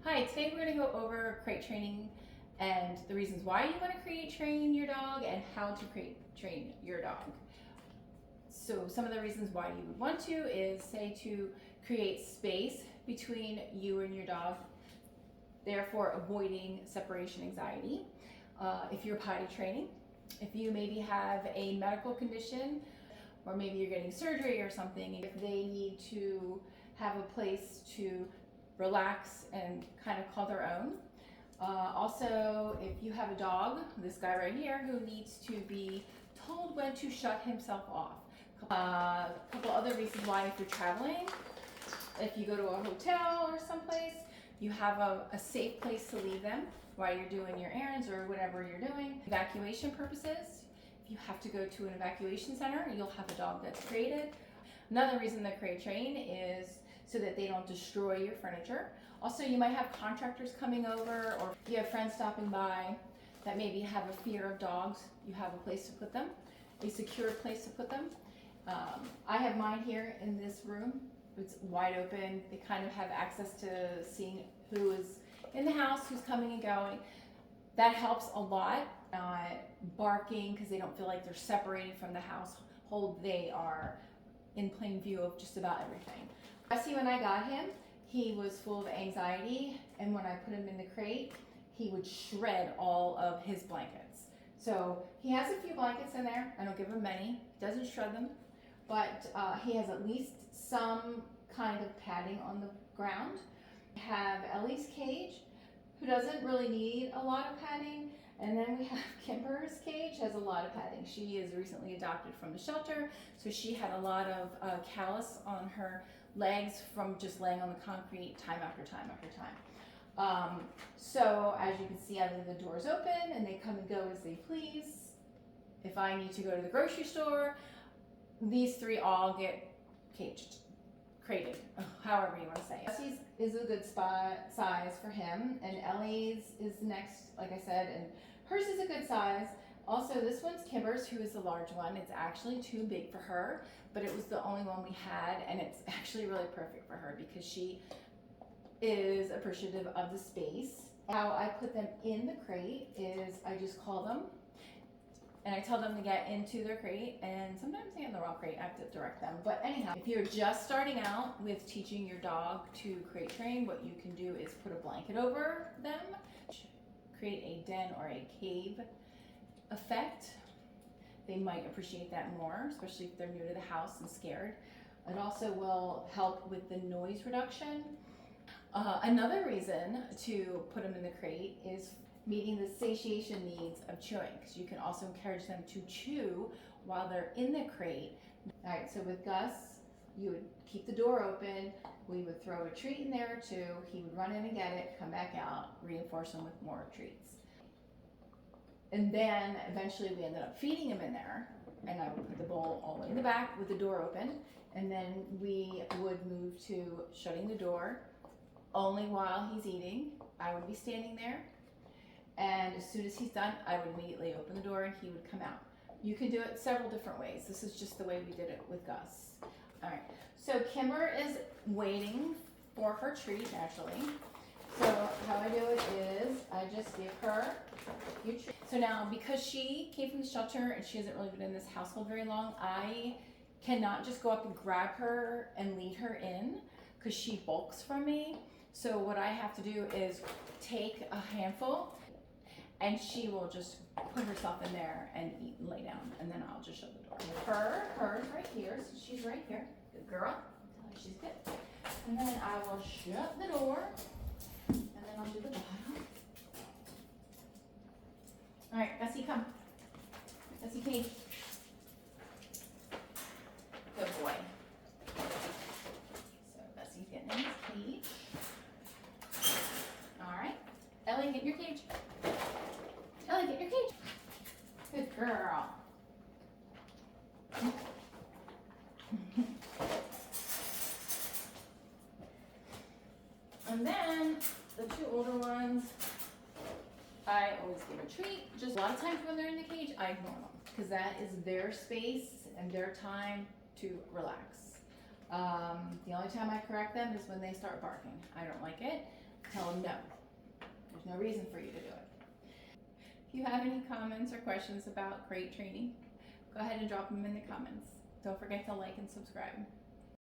Hi, today we're going to go over crate training and the reasons why you want to crate train your dog and how to crate train your dog. So some of the reasons why you would want to is, say, to create space between you and your dog, therefore avoiding separation anxiety. If you're potty training, if you maybe have a medical condition, or maybe you're getting surgery or something, if they need to have a place to relax and kind of call their own. Also, if you have a dog, this guy right here, who needs to be told when to shut himself off. A couple other reasons why, if you're traveling, if you go to a hotel or someplace, you have a safe place to leave them while you're doing your errands or whatever you're doing. Evacuation purposes, if you have to go to an evacuation center, you'll have a dog that's crated. Another reason to crate train is so that they don't destroy your furniture. Also, you might have contractors coming over, or if you have friends stopping by that maybe have a fear of dogs, you have a place to put them, a secure place to put them. I have mine here in this room. It's wide open. They kind of have access to seeing who is in the house, who's coming and going. That helps a lot. Not barking because they don't feel like they're separated from the household. They are in plain view of just about everything. I see when I got him, he was full of anxiety, and when I put him in the crate, he would shred all of his blankets. So he has a few blankets in there. I don't give him many. He doesn't shred them, but he has at least some kind of padding on the ground. We have Ellie's cage, who doesn't really need a lot of padding. And then we have Kimber's cage, has a lot of padding. She is recently adopted from the shelter, so she had a lot of callus on her legs from just laying on the concrete time after time after time. So as you can see, I leave the doors open and they come and go as they please. If I need to go to the grocery store, these three all get caged, crated, however you want to say it. Jesse's is a good size for him, and Ellie's is the next, like I said, and hers is a good size. Also, this one's Kimber's, who is the large one. It's actually too big for her, but it was the only one we had, and it's actually really perfect for her because she is appreciative of the space. How I put them in the crate is I just call them, and I tell them to get into their crate, and sometimes they get in the wrong crate. I have to direct them. But anyhow, if you're just starting out with teaching your dog to crate train, what you can do is put a blanket over them, create a den or a cave effect. They might appreciate that more, especially if they're new to the house and scared. It also will help with the noise reduction. Another reason to put them in the crate is meeting the satiation needs of chewing, because you can also encourage them to chew while they're in the crate. All right, so with Gus, you would keep the door open, we would throw a treat in there or two, he would run in and get it, come back out, reinforce him with more treats. And then eventually we ended up feeding him in there, and I would put the bowl all the way in the back with the door open, and then we would move to shutting the door only while he's eating. I would be standing there, and as soon as he's done, I would immediately open the door and he would come out. You can do it several different ways. This is just the way we did it with Gus. All right, so Kimber is waiting for her treat, naturally. So how I do it is I just give her a few treats. So now, because she came from the shelter and she hasn't really been in this household very long, I cannot just go up and grab her and lead her in because she bulks from me. So what I have to do is take a handful, and she will just put herself in there and eat and lay down, and then I'll just shut the door. Hers right here, so she's right here. Good girl. She's good. And then I will shut the door, and then I'll do the bottom. All right, Bessie, come. Bessie, cage. Good boy. So Bessie's getting in his cage. All right. Ellie, get in your cage. Ellie, get your cage. Good girl. And then the two older ones, I always give a treat. Just a lot of times when they're in the cage, I ignore them because that is their space and their time to relax. The only time I correct them is when they start barking. I don't like it. tell them no. There's no reason for you to do it. If you have any comments or questions about crate training, go ahead and drop them in the comments. Don't forget to like and subscribe.